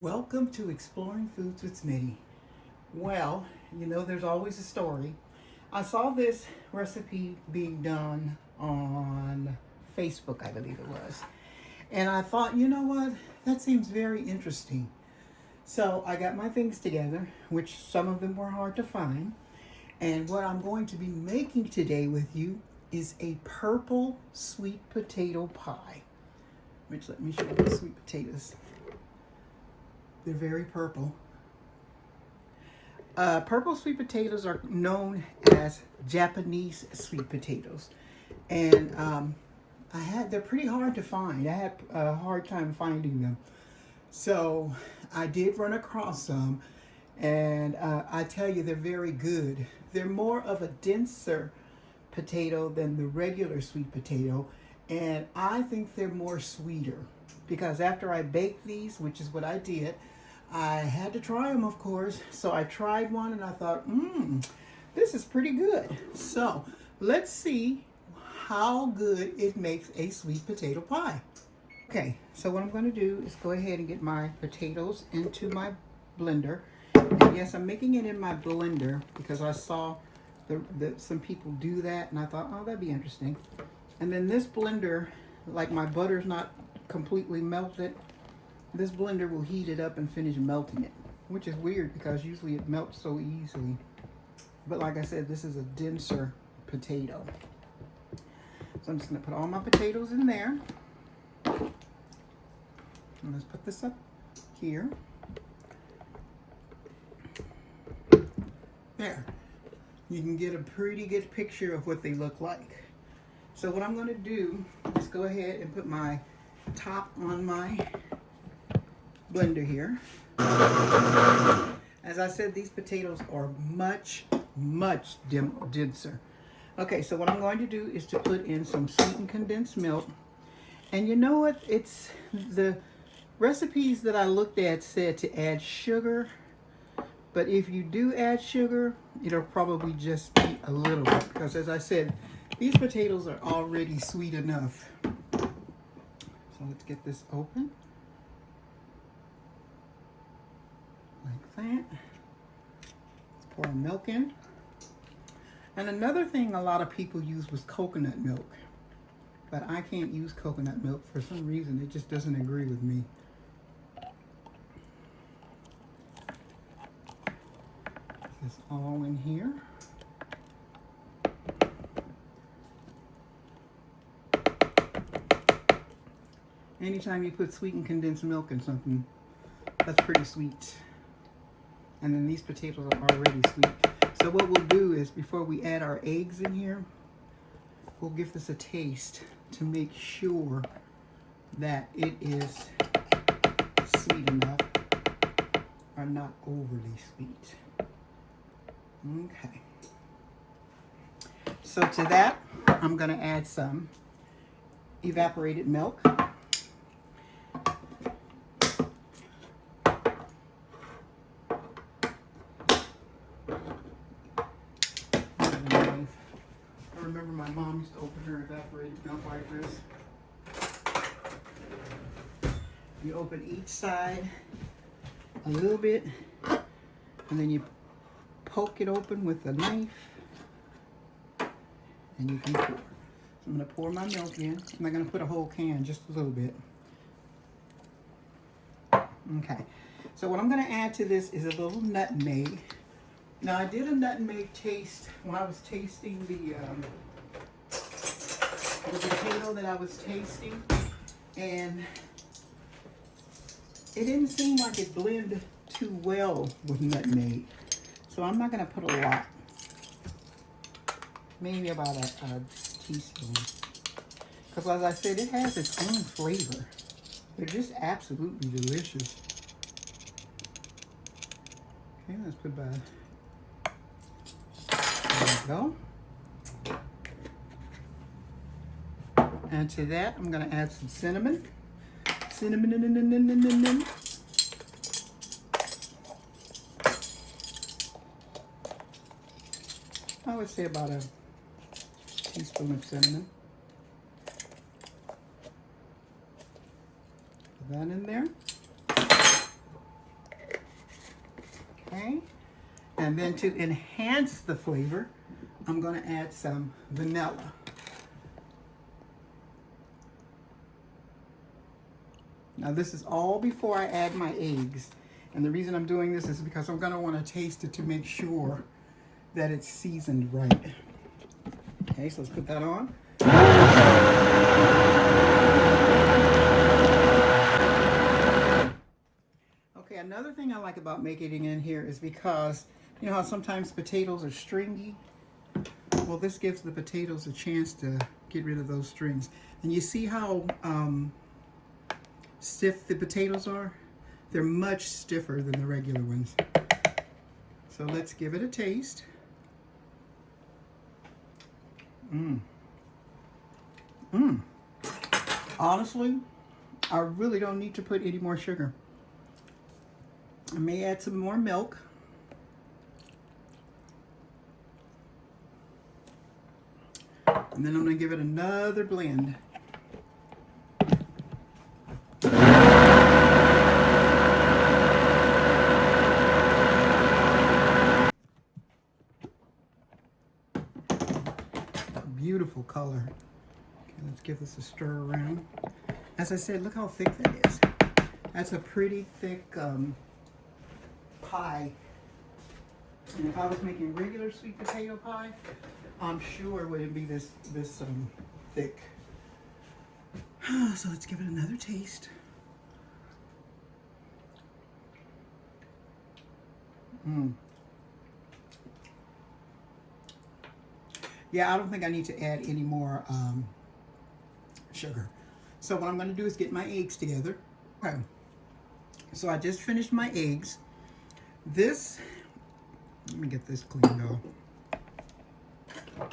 Welcome to Exploring Foods with Smitty. Well, there's always a story. I saw this recipe being done on Facebook, I believe it was. And I thought, you know what? That seems very interesting. So I got my things together, which some of them were hard to find. And what I'm going to be making today with you is a purple sweet potato pie. Which, let me show you the sweet potatoes. They're very purple. Purple sweet potatoes are known as Japanese sweet potatoes. And they're pretty hard to find. I had a hard time finding them. So I did run across some. And I tell you, they're very good. They're more of a denser potato than the regular sweet potato. And I think they're more sweeter. Because after I baked these, which is what I did, I had to try them, of course. So I tried one and I thought, this is pretty good. So let's see how good it makes a sweet potato pie. Okay, so what I'm going to do is go ahead and get my potatoes into my blender. And yes, I'm making it in my blender because I saw some people do that and I thought, oh, that'd be interesting. And then this blender, like my butter's not completely melted, this blender will heat it up and finish melting it, which is weird because usually it melts so easily. But like I said, this is a denser potato. So I'm just going to put all my potatoes in there. And let's put this up here. There. You can get a pretty good picture of what they look like. So what I'm going to do is go ahead and put my top on my blender here. As I said, these potatoes are much denser. Okay, so what I'm going to do is to put in some sweetened condensed milk. And you know what? It's the recipes that I looked at said to add sugar. But if you do add sugar, it'll probably just be a little bit. Because as I said, these potatoes are already sweet enough. So let's get this open. Like that. Let's pour our milk in. And another thing a lot of people use was coconut milk. But I can't use coconut milk for some reason. It just doesn't agree with me. Put this all in here. Anytime you put sweetened condensed milk in something, that's pretty sweet. And then these potatoes are already sweet. So what we'll do is, before we add our eggs in here, we'll give this a taste to make sure that it is sweet enough or not overly sweet. Okay. So to that, I'm going to add some evaporated milk. I remember my mom used to open her evaporated milk like this. You open each side a little bit, and then you poke it open with a knife, and you can pour. So I'm going to pour my milk in. I'm not going to put a whole can, just a little bit. Okay, so what I'm going to add to this is a little nutmeg. Now I did a nutmeg taste when I was tasting the potato that I was tasting, and it didn't seem like it blended too well with nutmeg. So I'm not going to put a lot. Maybe about a teaspoon. Because as I said, it has its own flavor. They're just absolutely delicious. Okay, let's put about... There we go. And to that, I'm going to add some cinnamon. Cinnamon. I would say about a teaspoon of cinnamon. Put that in there. Okay, and then to enhance the flavor, I'm going to add some vanilla. Now this is all before I add my eggs. And the reason I'm doing this is because I'm going to want to taste it to make sure that it's seasoned right. Okay, so let's put that on. Okay, another thing I like about making it in here is because, you know how sometimes potatoes are stringy? Well, this gives the potatoes a chance to get rid of those strings. And you see how stiff the potatoes are? They're much stiffer than the regular ones. So let's give it a taste. Honestly, I really don't need to put any more sugar. I may add some more milk. And then I'm going to give it another blend. Beautiful color. Okay, let's give this a stir around. As I said, look how thick that is. That's a pretty thick pie. And if I was making regular sweet potato pie, I'm sure it wouldn't be this thick. So let's give it another taste. Yeah, I don't think I need to add any more sugar. So what I'm going to do is get my eggs together. Okay. So I just finished my eggs. This, let me get this cleaned off. I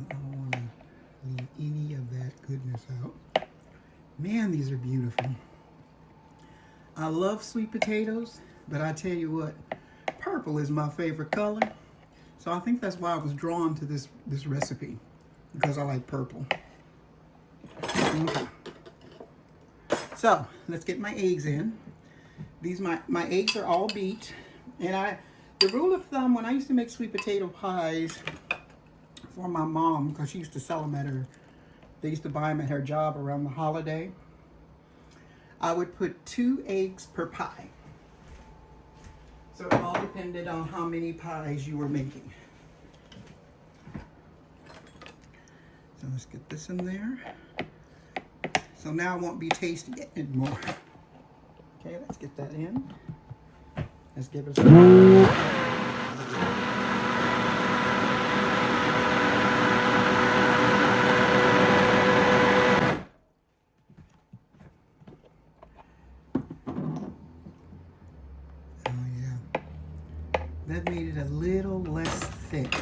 don't want to leave any of that goodness out. Man, these are beautiful. I love sweet potatoes, but I tell you what, purple is my favorite color. So I think that's why I was drawn to this recipe, because I like purple. Okay. So let's get my eggs in. These my eggs are all beat, and the rule of thumb when I used to make sweet potato pies for my mom, because she used to sell them at her, they used to buy them at her job around the holiday. I would put 2 eggs per pie. So it all depended on how many pies you were making. So let's get this in there. So now I won't be tasting it anymore. Okay, let's get that in. Let's give it a that made it a little less thick,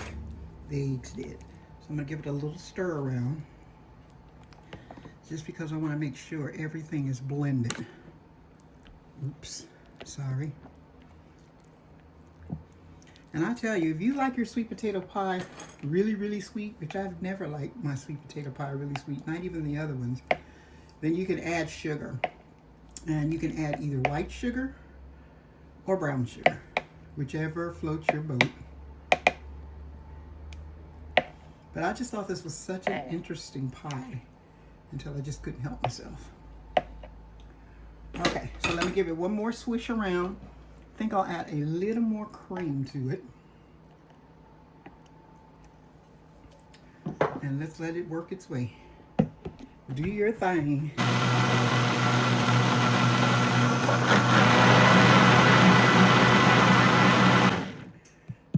the eggs did. So I'm going to give it a little stir around, just because I want to make sure everything is blended. Oops, sorry. And I tell you, if you like your sweet potato pie really, really sweet, which I've never liked my sweet potato pie really sweet, not even the other ones, then you can add sugar. And you can add either white sugar or brown sugar, whichever floats your boat. But I just thought this was such an interesting pie until I just couldn't help myself. Okay, so let me give it one more swish around. I think I'll add a little more cream to it. And let's let it work its way. Do your thing.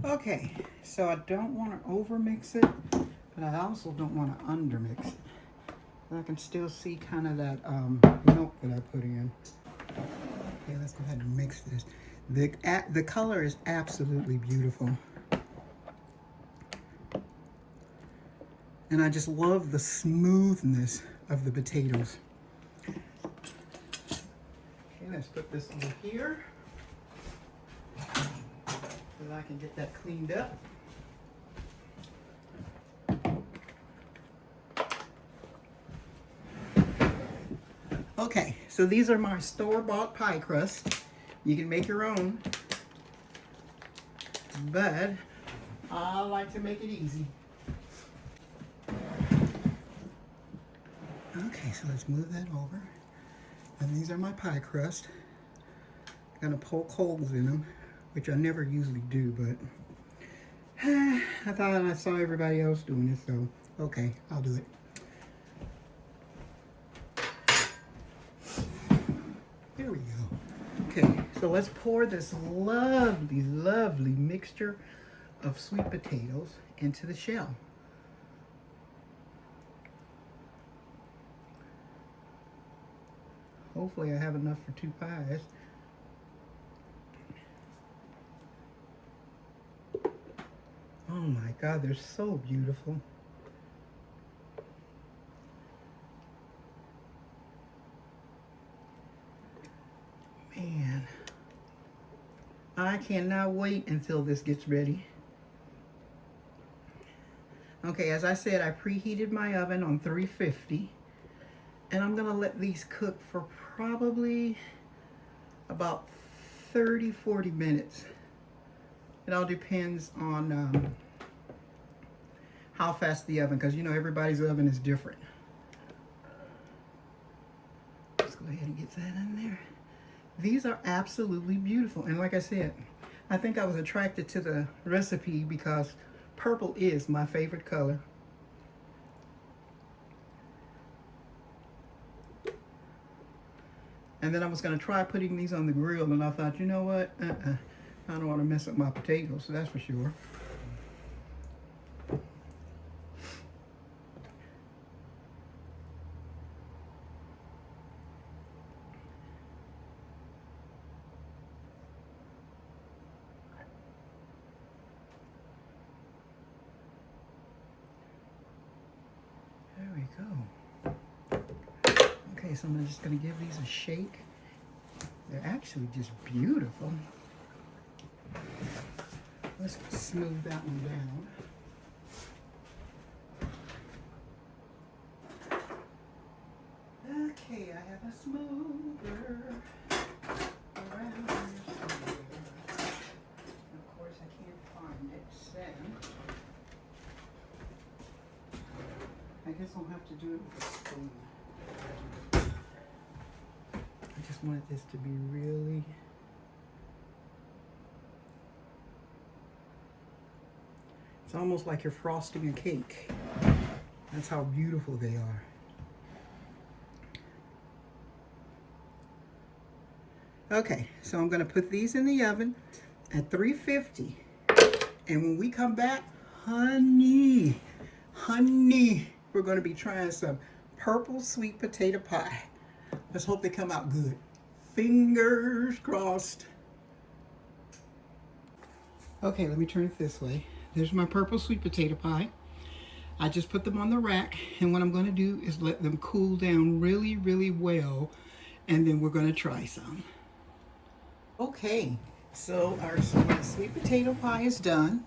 Okay, so I don't want to overmix it, but I also don't want to undermix it. I can still see kind of that milk that I put in. Okay, let's go ahead and mix this. The color is absolutely beautiful. And I just love the smoothness of the potatoes. Okay, let's put this over here so that I can get that cleaned up. Okay, so these are my store-bought pie crust. You can make your own, but I like to make it easy. Okay, so let's move that over. And these are my pie crust. I'm gonna poke holes in them, which I never usually do, but I thought I saw everybody else doing it, so okay, I'll do it. There we go. Okay, so let's pour this lovely, lovely mixture of sweet potatoes into the shell. Hopefully I have enough for 2 pies. Oh my God, they're so beautiful. Man, I cannot wait until this gets ready. Okay, as I said, I preheated my oven on 350. And I'm gonna let these cook for probably about 30-40 minutes. It all depends on how fast the oven, because you know everybody's oven is different. Let's go ahead and get that in there. These are absolutely beautiful, and like I said, I think I was attracted to the recipe because purple is my favorite color. And then I was going to try putting these on the grill, and I thought, you know what? I don't want to mess up my potatoes, so that's for sure. There we go. Okay, so I'm just going to give these a shake. They're actually just beautiful. Let's smooth that one down. Okay, I have a smoother around here somewhere. Of course, I can't find it, so I guess I'll have to do it with a spoon. I just wanted this to be really it's almost like you're frosting a cake. That's how beautiful they are. Okay, so I'm gonna put these in the oven at 350. And when we come back, honey, we're gonna be trying some purple sweet potato pie. Let's hope they come out good. Fingers crossed. Okay, let me turn it this way. There's my purple sweet potato pie. I just put them on the rack, and what I'm going to do is let them cool down really, really well, and then we're going to try some. Okay, so our sweet potato pie is done.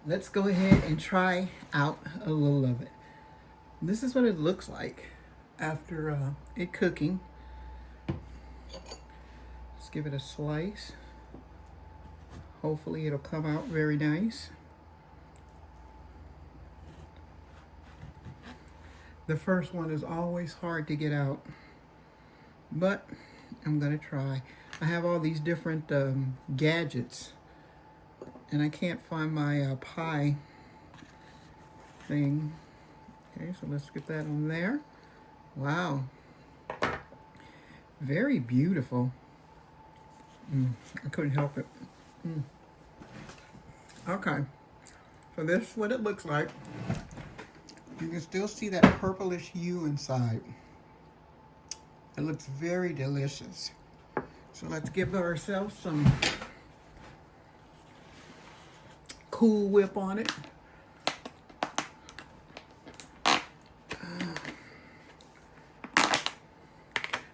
Let's go ahead and try out a little of it. This is what it looks like after it cooking. Let's give it a slice. Hopefully it'll come out very nice. The first one is always hard to get out, but I'm gonna try. I have all these different gadgets, and I can't find my pie thing. Okay, so let's get that on there. Wow, very beautiful. I couldn't help it. Okay, so this is what it looks like. You can still see that purplish hue inside. It looks very delicious. So let's give ourselves some Cool Whip on it.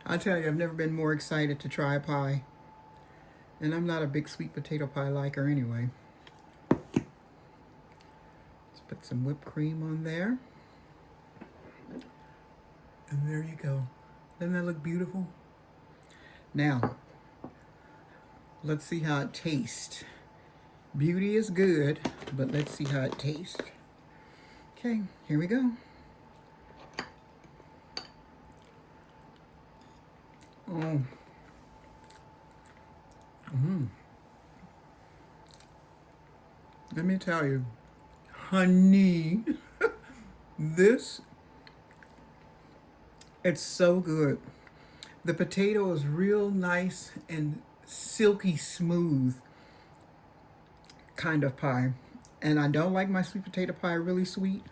I tell you, I've never been more excited to try pie. And I'm not a big sweet potato pie liker anyway. Let's put some whipped cream on there. And there you go. Doesn't that look beautiful? Now, Let's see how it tastes. Beauty is good, but let's see how it tastes. Okay, here we go. Oh. Let me tell you, honey, this, it's so good. The potato is real nice and silky smooth kind of pie. And I don't like my sweet potato pie really sweet.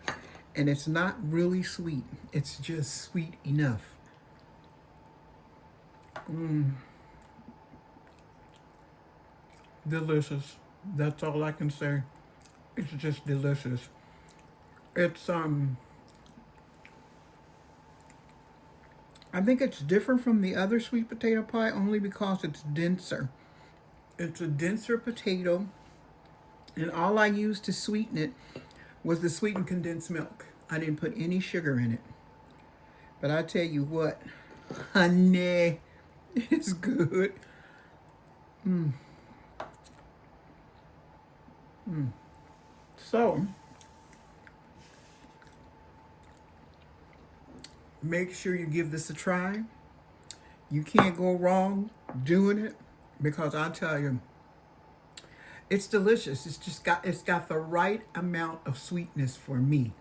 And it's not really sweet. It's just sweet enough. Delicious. That's all I can say. It's just delicious. It's I think it's different from the other sweet potato pie only because it's denser. It's a denser potato, and all I used to sweeten it was the sweetened condensed milk. I didn't put any sugar in it. But I tell you what, honey, it's good. So, make sure you give this a try. You can't go wrong doing it because I tell you, it's delicious. It's got the right amount of sweetness for me.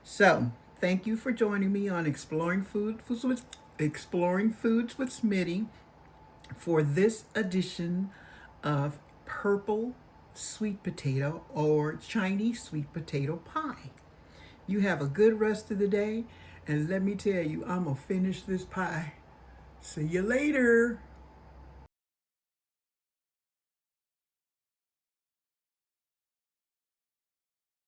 So, thank you for joining me on Exploring Foods with Smitty for this edition of purple sweet potato or Chinese sweet potato pie. You have a good rest of the day, and let me tell you, I'm gonna finish this pie. See you later.